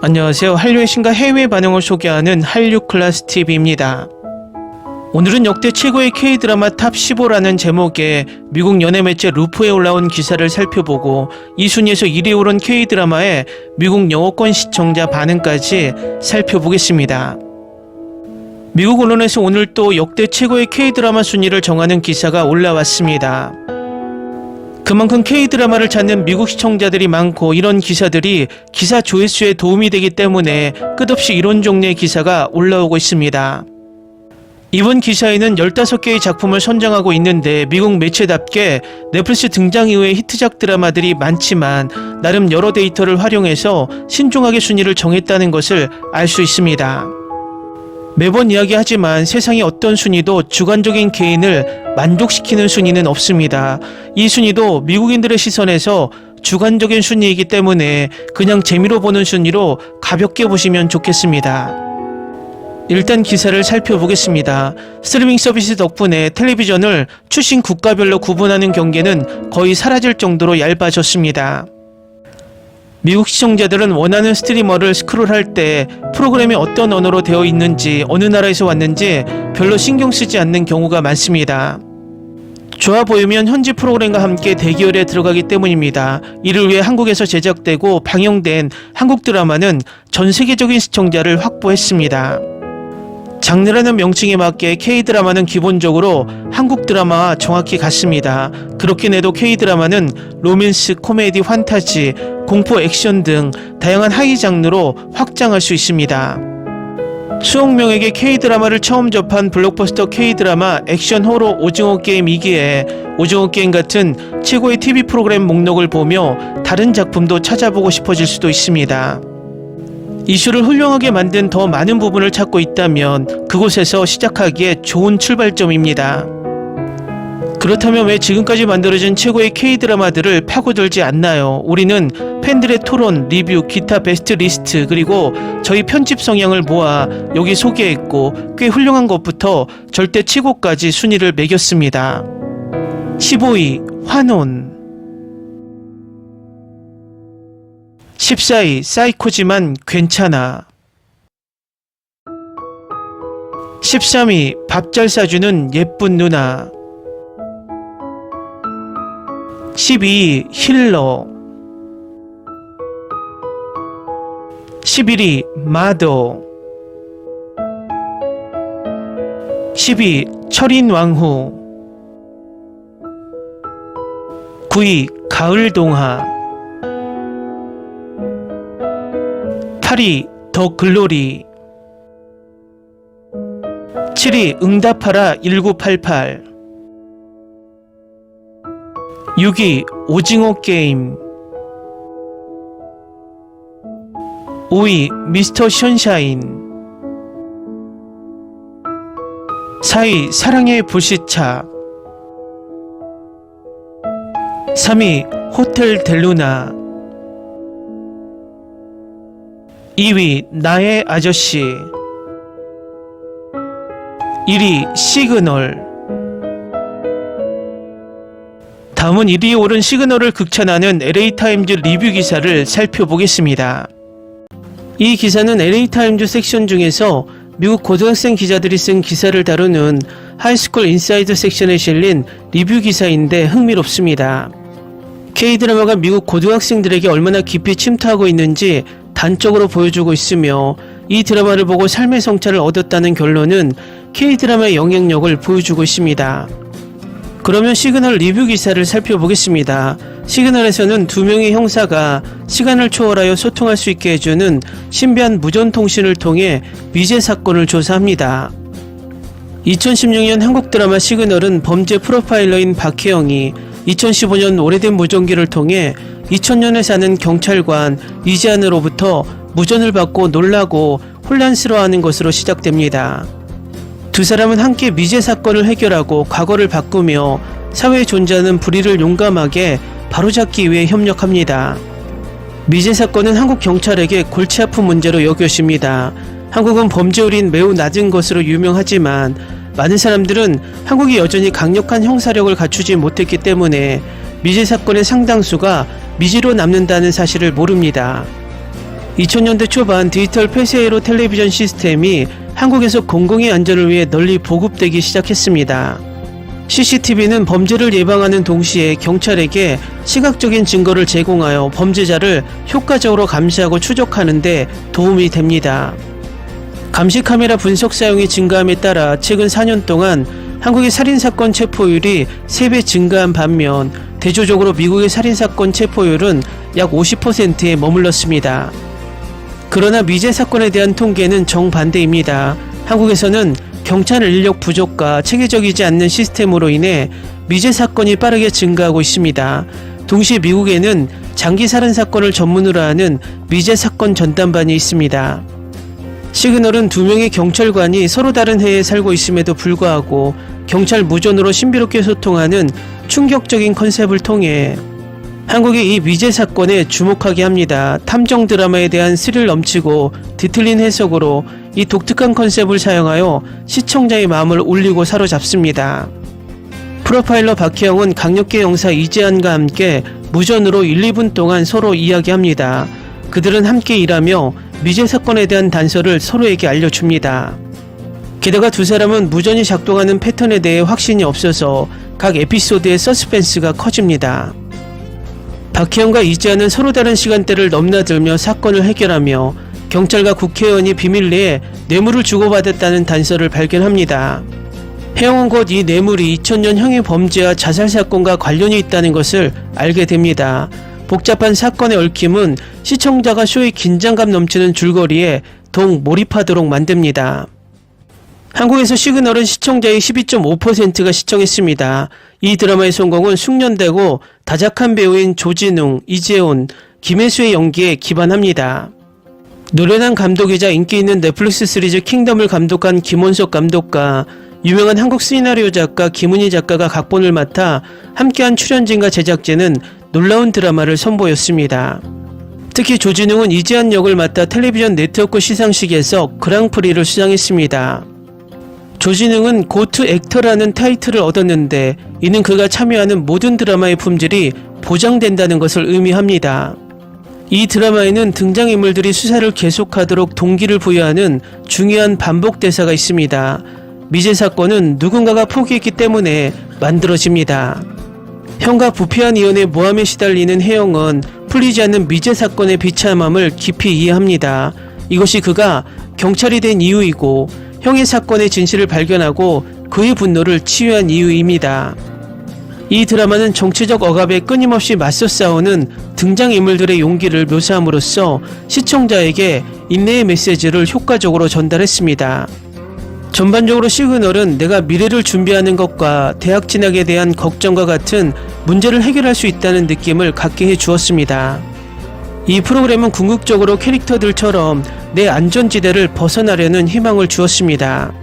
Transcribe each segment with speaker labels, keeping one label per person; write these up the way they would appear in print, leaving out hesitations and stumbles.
Speaker 1: 안녕하세요. 한류의 신과 해외 반응을 소개하는 한류클래스TV입니다. 오늘은 역대 최고의 K-드라마 탑 15라는 제목의 미국 연예 매체 루프에 올라온 기사를 살펴보고 이 순위에서 1위에 오른 K-드라마의 미국 영어권 시청자 반응까지 살펴보겠습니다. 미국 언론에서 오늘 또 역대 최고의 K-드라마 순위를 정하는 기사가 올라왔습니다. 그만큼 K-드라마를 찾는 미국 시청자들이 많고 이런 기사들이 기사 조회수에 도움이 되기 때문에 끝없이 이런 종류의 기사가 올라오고 있습니다. 이번 기사에는 15개의 작품을 선정하고 있는데 미국 매체답게 넷플릭스 등장 이후의 히트작 드라마들이 많지만 나름 여러 데이터를 활용해서 신중하게 순위를 정했다는 것을 알 수 있습니다. 매번 이야기하지만 세상의 어떤 순위도 주관적인 개인을 만족시키는 순위는 없습니다. 이 순위도 미국인들의 시선에서 주관적인 순위이기 때문에 그냥 재미로 보는 순위로 가볍게 보시면 좋겠습니다. 일단 기사를 살펴보겠습니다. 스트리밍 서비스 덕분에 텔레비전을 출신 국가별로 구분하는 경계는 거의 사라질 정도로 얇아졌습니다. 미국 시청자들은 원하는 스트리머를 스크롤할 때 프로그램이 어떤 언어로 되어 있는지 어느 나라에서 왔는지 별로 신경 쓰지 않는 경우가 많습니다. 좋아 보이면 현지 프로그램과 함께 대기열에 들어가기 때문입니다. 이를 위해 한국에서 제작되고 방영된 한국 드라마는 전 세계적인 시청자를 확보했습니다. 장르라는 명칭에 맞게 K-드라마는 기본적으로 한국 드라마와 정확히 같습니다. 그렇긴 해도 K-드라마는 로맨스, 코미디, 판타지, 공포, 액션 등 다양한 하이 장르로 확장할 수 있습니다. 수억 명에게 K-드라마를 처음 접한 블록버스터 K-드라마 액션 호러 오징어 게임이기에 오징어 게임 같은 최고의 TV 프로그램 목록을 보며 다른 작품도 찾아보고 싶어질 수도 있습니다. 이슈를 훌륭하게 만든 더 많은 부분을 찾고 있다면 그곳에서 시작하기에 좋은 출발점입니다. 그렇다면 왜 지금까지 만들어진 최고의 K-드라마들을 파고들지 않나요? 우리는 팬들의 토론, 리뷰, 기타 베스트 리스트 그리고 저희 편집 성향을 모아 여기 소개했고 꽤 훌륭한 것부터 절대 최고까지 순위를 매겼습니다. 15위 환혼 14위 사이코지만 괜찮아 13위 밥 잘 사주는 예쁜 누나 12위 힐러 11위 마더 10위 철인왕후 9위 가을동화 8위 더 글로리 7위 응답하라 1988 6위 오징어 게임 5위 미스터 션샤인 4위 사랑의 불시착 3위 호텔 델루나 2위 나의 아저씨 1위 시그널 다음은 1위에 오른 시그널을 극찬하는 LA타임즈 리뷰 기사를 살펴보겠습니다. 이 기사는 LA타임즈 섹션 중에서 미국 고등학생 기자들이 쓴 기사를 다루는 하이스쿨 인사이드 섹션에 실린 리뷰 기사인데 흥미롭습니다. K-드라마가 미국 고등학생들에게 얼마나 깊이 침투하고 있는지 단적으로 보여주고 있으며 이 드라마를 보고 삶의 성찰을 얻었다는 결론은 K-드라마의 영향력을 보여주고 있습니다. 그러면 시그널 리뷰 기사를 살펴보겠습니다. 시그널에서는 두 명의 형사가 시간을 초월하여 소통할 수 있게 해주는 신비한 무전통신을 통해 미제 사건을 조사합니다. 2016년 한국 드라마 시그널은 범죄 프로파일러인 박혜영이 2015년 오래된 무전기를 통해 2000년에 사는 경찰관 이지안으로부터 무전을 받고 놀라고 혼란스러워하는 것으로 시작됩니다. 두 사람은 함께 미제 사건을 해결하고 과거를 바꾸며 사회에 존재하는 불의를 용감하게 바로잡기 위해 협력합니다. 미제 사건은 한국 경찰에게 골치 아픈 문제로 여겨집니다. 한국은 범죄율이 매우 낮은 것으로 유명하지만 많은 사람들은 한국이 여전히 강력한 형사력을 갖추지 못했기 때문에 미제 사건의 상당수가 미제로 남는다는 사실을 모릅니다. 2000년대 초반 디지털 폐쇄회로 텔레비전 시스템이 한국에서 공공의 안전을 위해 널리 보급되기 시작했습니다. CCTV는 범죄를 예방하는 동시에 경찰에게 시각적인 증거를 제공하여 범죄자를 효과적으로 감시하고 추적하는 데 도움이 됩니다. 감시 카메라 분석 사용이 증가함에 따라 최근 4년 동안 한국의 살인사건 체포율이 3배 증가한 반면 대조적으로 미국의 살인사건 체포율은 약 50%에 머물렀습니다. 그러나 미제 사건에 대한 통계는 정반대입니다. 한국에서는 경찰 인력 부족과 체계적이지 않는 시스템으로 인해 미제 사건이 빠르게 증가하고 있습니다. 동시에 미국에는 장기 살인 사건을 전문으로 하는 미제 사건 전담반이 있습니다. 시그널은 2명의 경찰관이 서로 다른 해에 살고 있음에도 불구하고 경찰 무전으로 신비롭게 소통하는 충격적인 컨셉을 통해 한국의 이 미제 사건에 주목하게 합니다. 탐정 드라마에 대한 스릴 넘치고 뒤틀린 해석으로 이 독특한 컨셉을 사용하여 시청자의 마음을 울리고 사로잡습니다. 프로파일러 박희영은 강력계 영사 이재한과 함께 무전으로 1, 2분 동안 서로 이야기합니다. 그들은 함께 일하며 미제 사건에 대한 단서를 서로에게 알려줍니다. 게다가 두 사람은 무전이 작동하는 패턴에 대해 확신이 없어서 각 에피소드의 서스펜스가 커집니다. 박희영과 이재한은 서로 다른 시간대를 넘나들며 사건을 해결하며 경찰과 국회의원이 비밀리에 뇌물을 주고받았다는 단서를 발견합니다. 혜영은 곧 이 뇌물이 2000년 형의 범죄와 자살 사건과 관련이 있다는 것을 알게 됩니다. 복잡한 사건의 얽힘은 시청자가 쇼의 긴장감 넘치는 줄거리에 더욱 몰입하도록 만듭니다. 한국에서 시그널은 시청자의 12.5%가 시청했습니다. 이 드라마의 성공은 숙련되고 다작한 배우인 조진웅, 이재훈, 김혜수의 연기에 기반합니다. 노련한 감독이자 인기 있는 넷플릭스 시리즈 킹덤을 감독한 김원석 감독과 유명한 한국 시나리오 작가 김은희 작가가 각본을 맡아 함께한 출연진과 제작진은 놀라운 드라마를 선보였습니다. 특히 조진웅은 이재한 역을 맡아 텔레비전 네트워크 시상식에서 그랑프리를 수상했습니다. 조진웅은 고트 액터라는 타이틀을 얻었는데 이는 그가 참여하는 모든 드라마의 품질이 보장된다는 것을 의미합니다. 이 드라마에는 등장인물들이 수사를 계속하도록 동기를 부여하는 중요한 반복 대사가 있습니다. 미제 사건은 누군가가 포기했기 때문에 만들어집니다. 형과 부패한 이혼의 모함에 시달리는 혜영은 풀리지 않는 미제 사건의 비참함을 깊이 이해합니다. 이것이 그가 경찰이 된 이유이고 형의 사건의 진실을 발견하고 그의 분노를 치유한 이유입니다. 이 드라마는 정치적 억압에 끊임없이 맞서 싸우는 등장인물들의 용기를 묘사함으로써 시청자에게 인내의 메시지를 효과적으로 전달했습니다. 전반적으로 시그널은 내가 미래를 준비하는 것과 대학 진학에 대한 걱정과 같은 문제를 해결할 수 있다는 느낌을 갖게 해 주었습니다. 이 프로그램은 궁극적으로 캐릭터들처럼 내 안전지대를 벗어나려는 희망을 주었습니다.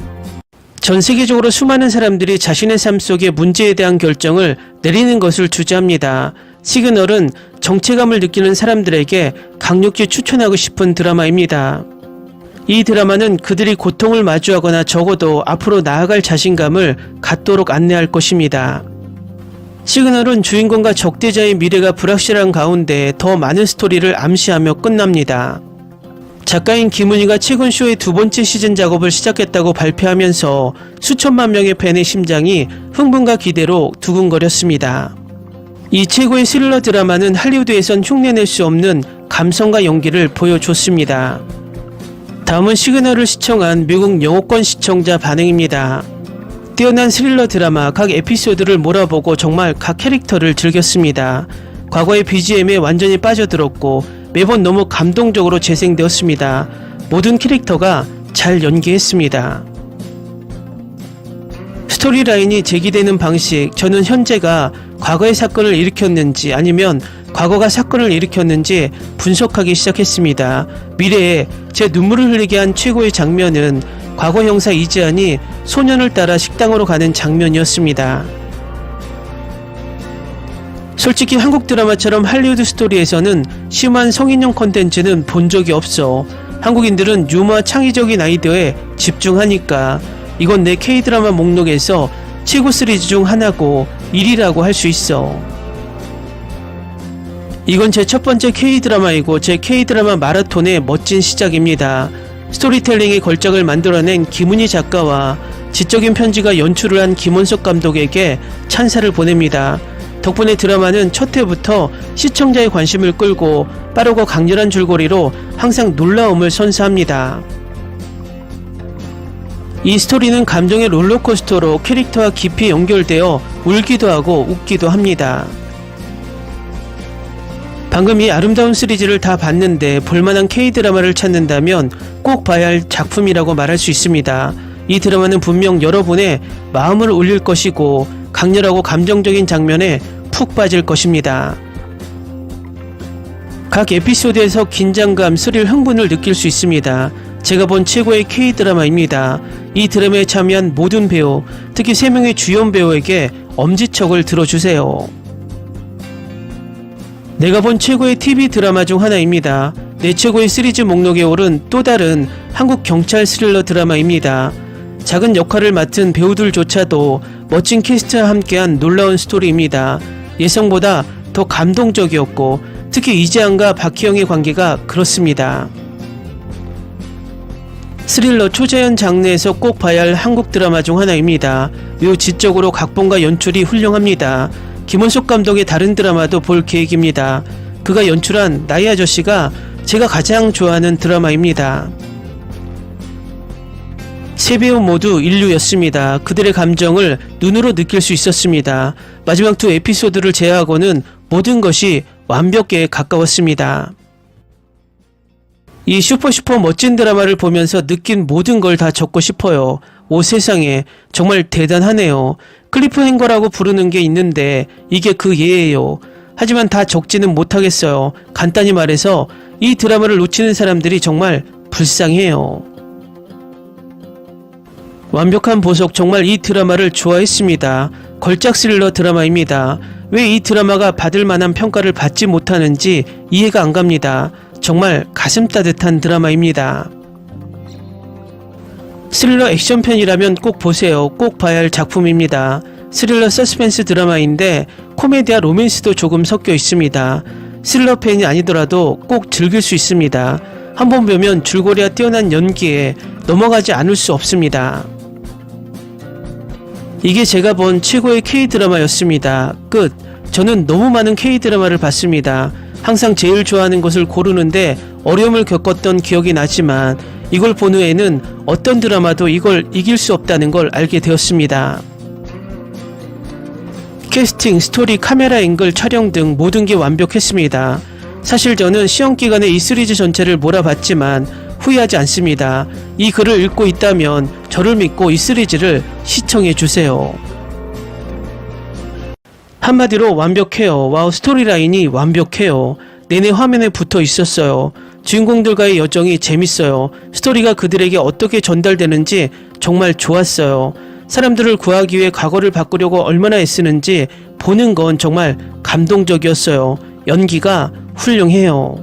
Speaker 1: 전 세계적으로 수많은 사람들이 자신의 삶 속의 문제에 대한 결정을 내리는 것을 주제합니다. 시그널은 정체감을 느끼는 사람들에게 강력히 추천하고 싶은 드라마입니다. 이 드라마는 그들이 고통을 마주하거나 적어도 앞으로 나아갈 자신감을 갖도록 안내할 것입니다. 시그널은 주인공과 적대자의 미래가 불확실한 가운데 더 많은 스토리를 암시하며 끝납니다. 작가인 김은희가 최근 쇼의 2번째 시즌 작업을 시작했다고 발표하면서 수천만 명의 팬의 심장이 흥분과 기대로 두근거렸습니다. 이 최고의 스릴러 드라마는 할리우드에선 흉내낼 수 없는 감성과 연기를 보여줬습니다. 다음은 시그널을 시청한 미국 영어권 시청자 반응입니다. 뛰어난 스릴러 드라마 각 에피소드를 몰아보고 정말 각 캐릭터를 즐겼습니다. 과거의 BGM에 완전히 빠져들었고 매번 너무 감동적으로 재생되었습니다. 모든 캐릭터가 잘 연기했습니다. 스토리라인이 제기되는 방식, 저는 현재가 과거의 사건을 일으켰는지 아니면 과거가 사건을 일으켰는지 분석하기 시작했습니다. 미래에 제 눈물을 흘리게 한 최고의 장면은 과거 형사 이재한이 소년을 따라 식당으로 가는 장면이었습니다. 솔직히 한국 드라마처럼 할리우드 스토리에서는 심한 성인용 콘텐츠는 본 적이 없어. 한국인들은 유머와 창의적인 아이디어에 집중하니까 이건 내 K드라마 목록에서 최고 시리즈 중 하나고 1위라고 할 수 있어. 이건 제 첫 번째 K-드라마이고 제 K-드라마 마라톤의 멋진 시작입니다. 스토리텔링의 걸작을 만들어낸 김은희 작가와 지적인 편지가 연출을 한 김원석 감독에게 찬사를 보냅니다. 덕분에 드라마는 첫 회부터 시청자의 관심을 끌고 빠르고 강렬한 줄거리로 항상 놀라움을 선사합니다. 이 스토리는 감정의 롤러코스터로 캐릭터와 깊이 연결되어 울기도 하고 웃기도 합니다. 방금 이 아름다운 시리즈를 다 봤는데 볼만한 K-드라마를 찾는다면 꼭 봐야 할 작품이라고 말할 수 있습니다. 이 드라마는 분명 여러분의 마음을 울릴 것이고 강렬하고 감정적인 장면에 푹 빠질 것입니다. 각 에피소드에서 긴장감, 스릴, 흥분을 느낄 수 있습니다. 제가 본 최고의 K-드라마입니다. 이 드라마에 참여한 모든 배우, 특히 3명의 주연 배우에게 엄지척을 들어주세요. 내가 본 최고의 TV 드라마 중 하나입니다. 내 최고의 시리즈 목록에 오른 또 다른 한국 경찰 스릴러 드라마입니다. 작은 역할을 맡은 배우들조차도 멋진 캐스트와 함께한 놀라운 스토리입니다. 예상보다 더 감동적이었고 특히 이재한과 박희영의 관계가 그렇습니다. 스릴러 초자연 장르에서 꼭 봐야 할 한국 드라마 중 하나입니다. 매우 지적으로 각본과 연출이 훌륭합니다. 김원석 감독의 다른 드라마도 볼 계획입니다. 그가 연출한 나이 아저씨가 제가 가장 좋아하는 드라마입니다. 세 배우 모두 인류였습니다. 그들의 감정을 눈으로 느낄 수 있었습니다. 마지막 2 에피소드를 제외하고는 모든 것이 완벽에 가까웠습니다. 이 슈퍼 멋진 드라마를 보면서 느낀 모든 걸 다 적고 싶어요. 오 세상에 정말 대단하네요. 클리프행거라고 부르는 게 있는데 이게 그 예예요. 하지만 다 적지는 못하겠어요. 간단히 말해서 이 드라마를 놓치는 사람들이 정말 불쌍해요. 완벽한 보석, 정말 이 드라마를 좋아했습니다. 걸작 스릴러 드라마입니다. 왜 이 드라마가 받을 만한 평가를 받지 못하는지 이해가 안 갑니다. 정말 가슴 따뜻한 드라마입니다. 스릴러 액션팬이라면 꼭 보세요. 꼭 봐야 할 작품입니다. 스릴러 서스펜스 드라마인데 코미디와 로맨스도 조금 섞여 있습니다. 스릴러 팬이 아니더라도 꼭 즐길 수 있습니다. 한번 보면 줄거리와 뛰어난 연기에 넘어가지 않을 수 없습니다. 이게 제가 본 최고의 K-드라마였습니다. 끝. 저는 너무 많은 K-드라마를 봤습니다. 항상 제일 좋아하는 것을 고르는데 어려움을 겪었던 기억이 나지만 이걸 본 후에는 어떤 드라마도 이걸 이길 수 없다는 걸 알게 되었습니다. 캐스팅, 스토리, 카메라 앵글, 촬영 등 모든 게 완벽했습니다. 사실 저는 시험 기간에 이 시리즈 전체를 몰아봤지만 후회하지 않습니다. 이 글을 읽고 있다면 저를 믿고 이 시리즈를 시청해주세요. 한마디로 완벽해요. 와우, 스토리라인이 완벽해요. 내내 화면에 붙어 있었어요. 주인공들과의 여정이 재밌어요. 스토리가 그들에게 어떻게 전달되는지 정말 좋았어요. 사람들을 구하기 위해 과거를 바꾸려고 얼마나 애쓰는지 보는 건 정말 감동적이었어요. 연기가 훌륭해요.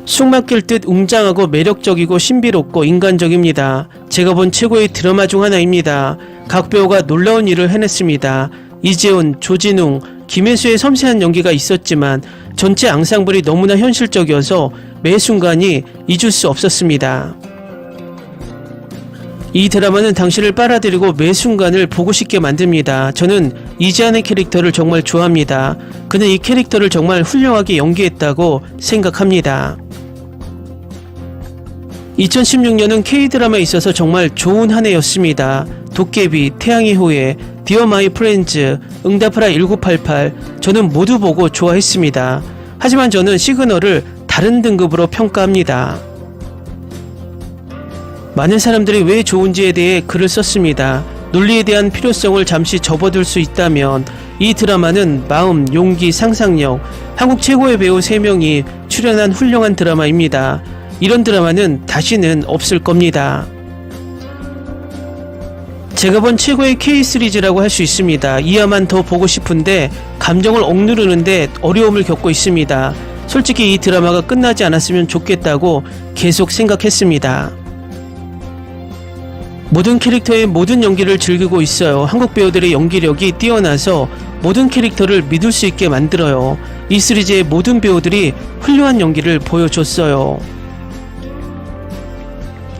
Speaker 1: 숨막힐 듯 웅장하고 매력적이고 신비롭고 인간적입니다. 제가 본 최고의 드라마 중 하나입니다. 각 배우가 놀라운 일을 해냈습니다. 이재훈, 조진웅, 김혜수의 섬세한 연기가 있었지만 전체 앙상블이 너무나 현실적이어서 매 순간이 잊을 수 없었습니다. 이 드라마는 당신을 빨아들이고 매 순간을 보고 싶게 만듭니다. 저는 이재한의 캐릭터를 정말 좋아합니다. 그는 이 캐릭터를 정말 훌륭하게 연기했다고 생각합니다. 2016년은 K-드라마에 있어서 정말 좋은 한 해였습니다. 도깨비, 태양의 후예, 디어 마이 프렌즈, 응답하라 1988 저는 모두 보고 좋아했습니다. 하지만 저는 시그널을 다른 등급으로 평가합니다. 많은 사람들이 왜 좋은지에 대해 글을 썼습니다. 논리에 대한 필요성을 잠시 접어둘 수 있다면 이 드라마는 마음, 용기, 상상력, 한국 최고의 배우 3명이 출연한 훌륭한 드라마입니다. 이런 드라마는 다시는 없을 겁니다. 제가 본 최고의 K 시리즈라고 할 수 있습니다. 이화만 더 보고 싶은데 감정을 억누르는데 어려움을 겪고 있습니다. 솔직히 이 드라마가 끝나지 않았으면 좋겠다고 계속 생각했습니다. 모든 캐릭터의 모든 연기를 즐기고 있어요. 한국 배우들의 연기력이 뛰어나서 모든 캐릭터를 믿을 수 있게 만들어요. 이 시리즈의 모든 배우들이 훌륭한 연기를 보여줬어요.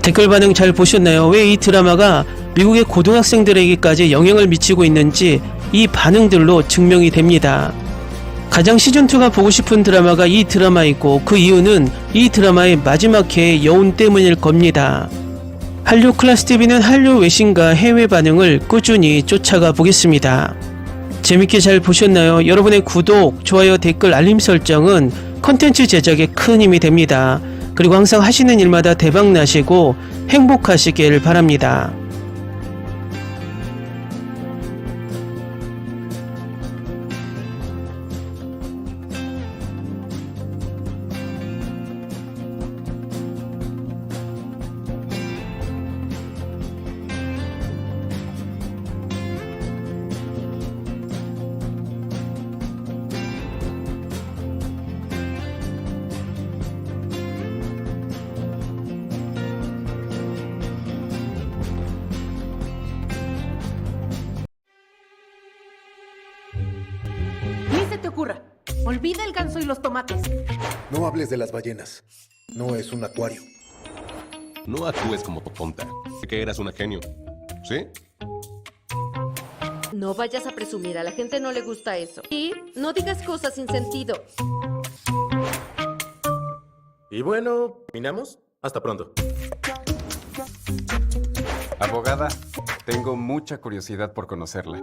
Speaker 1: 댓글 반응 잘 보셨나요? 왜 이 드라마가 미국의 고등학생들에게까지 영향을 미치고 있는지 이 반응들로 증명이 됩니다. 가장 시즌2가 보고 싶은 드라마가 이 드라마이고 그 이유는 이 드라마의 마지막 회의 여운 때문일 겁니다. 한류 클래스 TV는 한류 외신과 해외 반응을 꾸준히 쫓아가 보겠습니다. 재밌게 잘 보셨나요? 여러분의 구독, 좋아요, 댓글, 알림 설정은 컨텐츠 제작에 큰 힘이 됩니다. 그리고 항상 하시는 일마다 대박 나시고 행복하시길 바랍니다.
Speaker 2: Ni se te ocurra. Olvida el ganso y los tomates.
Speaker 3: No hables de las ballenas. No es un acuario.
Speaker 4: No actúes como tonta. Sé que eras una genio. ¿Sí?
Speaker 5: No vayas a presumir, a la gente no le gusta eso. Y no digas cosas sin sentido.
Speaker 6: Y bueno, ¿terminamos? Hasta pronto.
Speaker 7: Abogada, tengo mucha curiosidad por conocerla.